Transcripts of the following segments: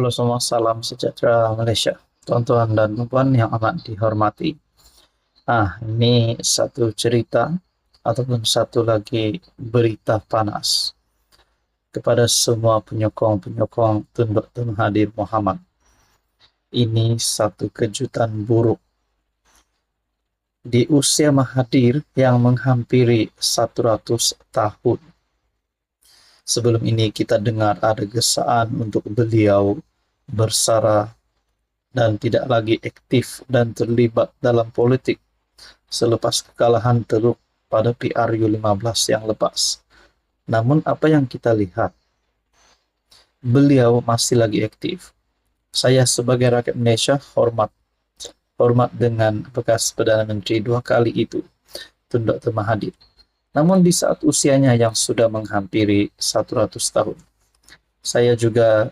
Halo semua, salam sejahtera Malaysia. Tuan-tuan dan puan yang amat dihormati. Ini satu cerita ataupun satu lagi berita panas kepada semua penyokong-penyokong Tun Dr. Mahathir Mohamad. Ini satu kejutan buruk. Di usia Mahathir yang menghampiri 100 tahun. Sebelum ini kita dengar ada gesaan untuk beliau bersara dan tidak lagi aktif dan terlibat dalam politik selepas kekalahan teruk pada PRU15 yang lepas. Namun apa yang kita lihat, beliau masih lagi aktif. Saya sebagai rakyat Malaysia hormat dengan bekas Perdana Menteri 2 kali itu, Tun Dr. Mahathir. Namun di saat usianya yang sudah menghampiri 100 tahun, saya juga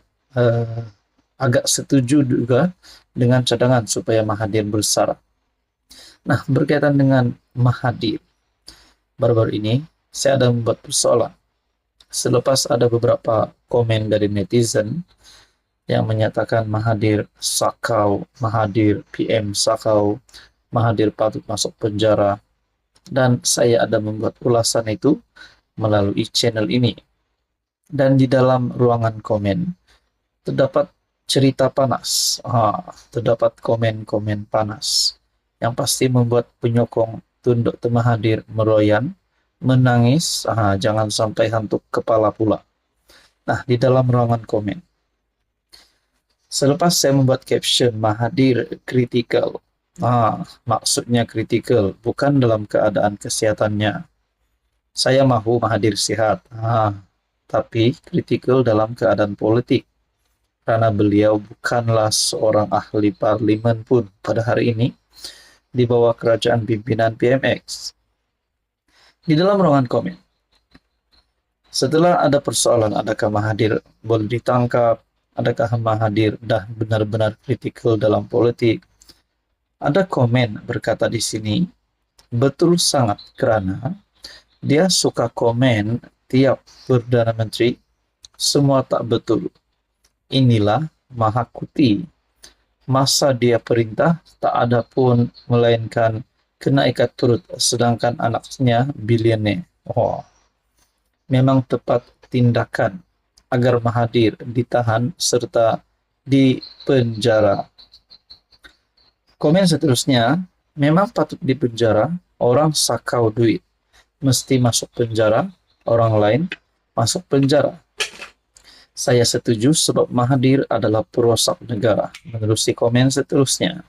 agak setuju juga dengan cadangan supaya Mahathir bersara. Nah, berkaitan dengan Mahathir, baru-baru ini saya ada membuat persoalan. Selepas ada beberapa komen dari netizen yang menyatakan Mahathir sakau, Mahathir PM sakau, Mahathir patut masuk penjara, dan saya ada membuat ulasan itu melalui channel ini. Dan di dalam ruangan komen terdapat cerita panas, terdapat komen-komen panas yang pasti membuat penyokong Tun Dr. Mahathir meroyan, menangis, jangan sampai hantuk kepala pula. Nah, di dalam ruangan komen, selepas saya membuat caption Mahathir critical, maksudnya kritikal, bukan dalam keadaan kesehatannya. Saya mahu Mahathir sehat, tapi kritikal dalam keadaan politik. Karena beliau bukanlah seorang ahli parlimen pun pada hari ini di bawah kerajaan pimpinan PMX. Di dalam ruangan komen, setelah ada persoalan adakah Mahathir boleh ditangkap, adakah Mahathir dah benar-benar kritikal dalam politik, ada komen berkata di sini, betul sangat kerana dia suka komen tiap Perdana Menteri, semua tak betul. Inilah Maha Kuti. Masa dia perintah, tak ada pun melainkan kena ikat turut, sedangkan anaknya bilioner. Memang tepat tindakan agar Mahathir ditahan serta dipenjara. Komen seterusnya, memang patut dipenjara, orang sakau duit. Mesti masuk penjara, orang lain masuk penjara. Saya setuju sebab Mahathir adalah perosak negara. Menerusi komen seterusnya,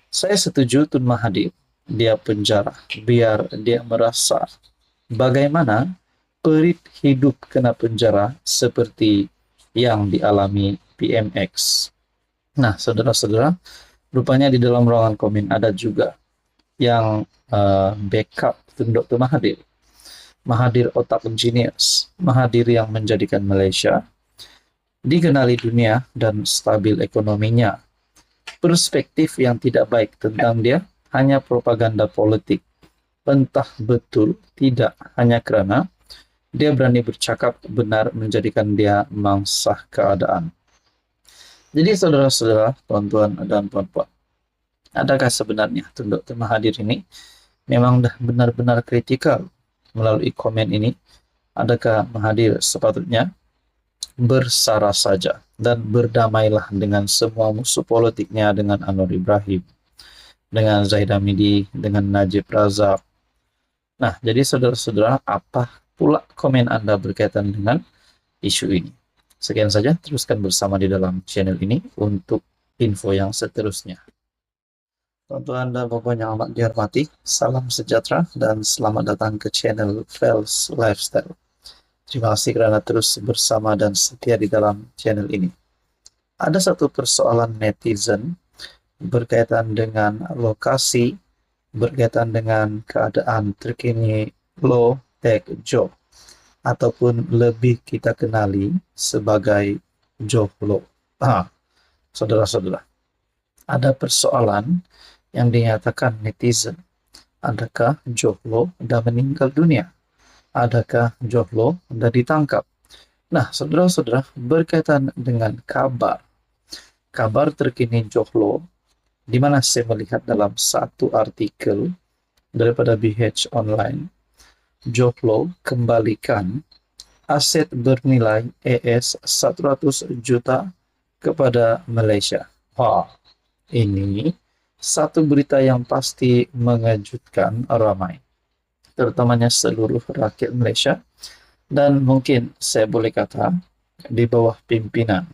saya setuju Tun Mahathir, dia penjara, biar dia merasa bagaimana perit hidup kena penjara seperti yang dialami PMX. Nah, saudara-saudara, rupanya di dalam ruangan komen ada juga yang backup Tun Dr. Mahathir. Mahathir otak genius, Mahathir yang menjadikan Malaysia dikenali dunia dan stabil ekonominya. Perspektif yang tidak baik tentang dia hanya propaganda politik. Entah betul tidak, hanya kerana dia berani bercakap benar menjadikan dia mangsa keadaan. Jadi saudara-saudara, tuan-tuan dan puan-puan, adakah sebenarnya Tun Dr. Mahathir ini memang dah benar-benar kritikal melalui komen ini? Adakah Mahathir sepatutnya bersara saja dan berdamailah dengan semua musuh politiknya, dengan Anwar Ibrahim, dengan Zahid Hamidi, dengan Najib Razak? Nah, jadi saudara-saudara, apa pula komen Anda berkaitan dengan isu ini? Sekian saja, teruskan bersama di dalam channel ini untuk info yang seterusnya. Tuan-tuan dan puan yang amat dihormati, salam sejahtera dan selamat datang ke channel Fels Lifestyle. Terima kasih kerana terus bersama dan setia di dalam channel ini. Ada satu persoalan netizen berkaitan dengan lokasi, berkaitan dengan keadaan terkini low tech job, ataupun lebih kita kenali sebagai job low. Saudara-saudara, ada persoalan yang dinyatakan netizen. Adakah Johlo dah meninggal dunia? Adakah Johlo dah ditangkap? Nah, saudara-saudara, berkaitan dengan kabar terkini Johlo, di mana saya melihat dalam satu artikel daripada BH Online, Johlo kembalikan aset bernilai ES 100 juta kepada Malaysia. Wah, ini satu berita yang pasti mengejutkan ramai, terutamanya seluruh rakyat Malaysia, dan mungkin saya boleh kata di bawah pimpinan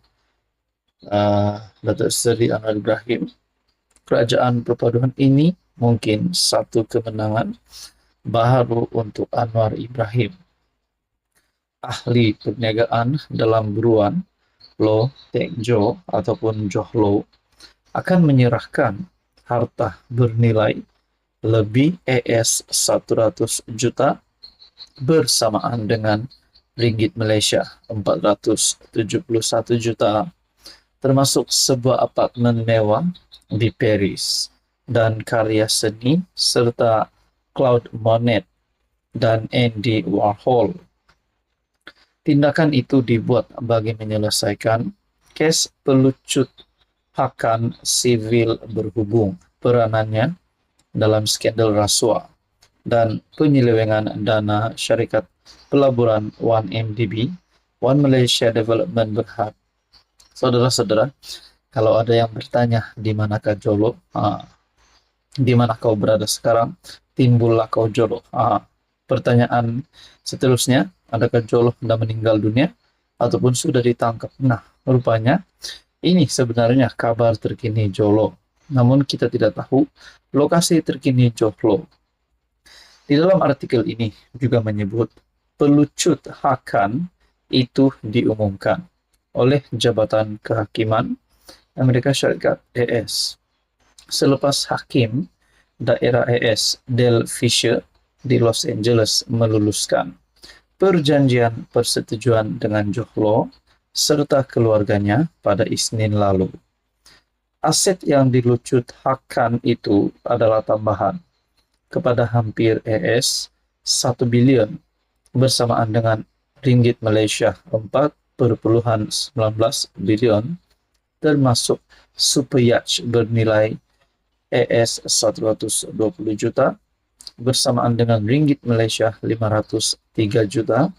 Datuk Seri Anwar Ibrahim, kerajaan perpaduan ini mungkin satu kemenangan baru untuk Anwar Ibrahim. Ahli perniagaan dalam buruan Low Tech Joe ataupun Johlo akan menyerahkan harta bernilai lebih ES 100 juta bersamaan dengan ringgit Malaysia 471 juta, termasuk sebuah apartemen mewah di Paris dan karya seni serta Claude Monet dan Andy Warhol. Tindakan itu dibuat bagi menyelesaikan kes pelucut hakan sivil berhubung peranannya dalam skandal rasuah dan penyelewengan dana syarikat pelaburan 1MDB, One Malaysia Development Berhad. Saudara-saudara, kalau ada yang bertanya di manakah Johlo, di mana kau berada sekarang, timbullah kau Johlo. Pertanyaan seterusnya, adakah Johlo sudah meninggal dunia ataupun sudah ditangkap? Nah, rupanya ini sebenarnya kabar terkini Johlo. Namun kita tidak tahu lokasi terkini Johlo. Di dalam artikel ini juga menyebut pelucut hakan itu diumumkan oleh Jabatan Kehakiman Amerika Syarikat (AS) selepas Hakim Daerah AS Del Fisher di Los Angeles meluluskan perjanjian persetujuan dengan Johlo serta keluarganya pada Isnin lalu. Aset yang dilucut hakan itu adalah tambahan kepada hampir ES 1 bilion bersamaan dengan ringgit Malaysia 4,19 bilion, termasuk super yacht bernilai ES 120 juta bersamaan dengan ringgit Malaysia 503 juta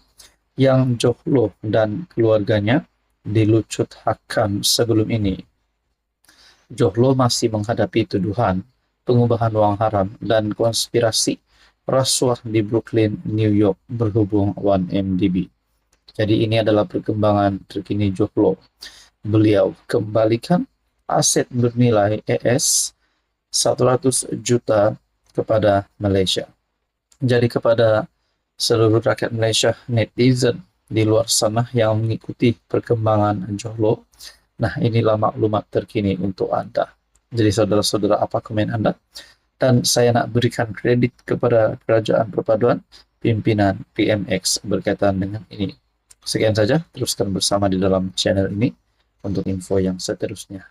yang Johlo dan keluarganya dilucut hakan sebelum ini. Johlo masih menghadapi tuduhan pengubahan wang haram dan konspirasi rasuah di Brooklyn, New York berhubung 1MDB. Jadi ini adalah perkembangan terkini Johlo. Beliau kembalikan aset bernilai ES 100 juta kepada Malaysia. Jadi kepada seluruh rakyat Malaysia, netizen di luar sana yang mengikuti perkembangan Johlo, nah inilah maklumat terkini untuk Anda. Jadi saudara-saudara, apa komen Anda? Dan saya nak berikan kredit kepada kerajaan perpaduan pimpinan PMX berkaitan dengan ini. Sekian saja, teruskan bersama di dalam channel ini untuk info yang seterusnya.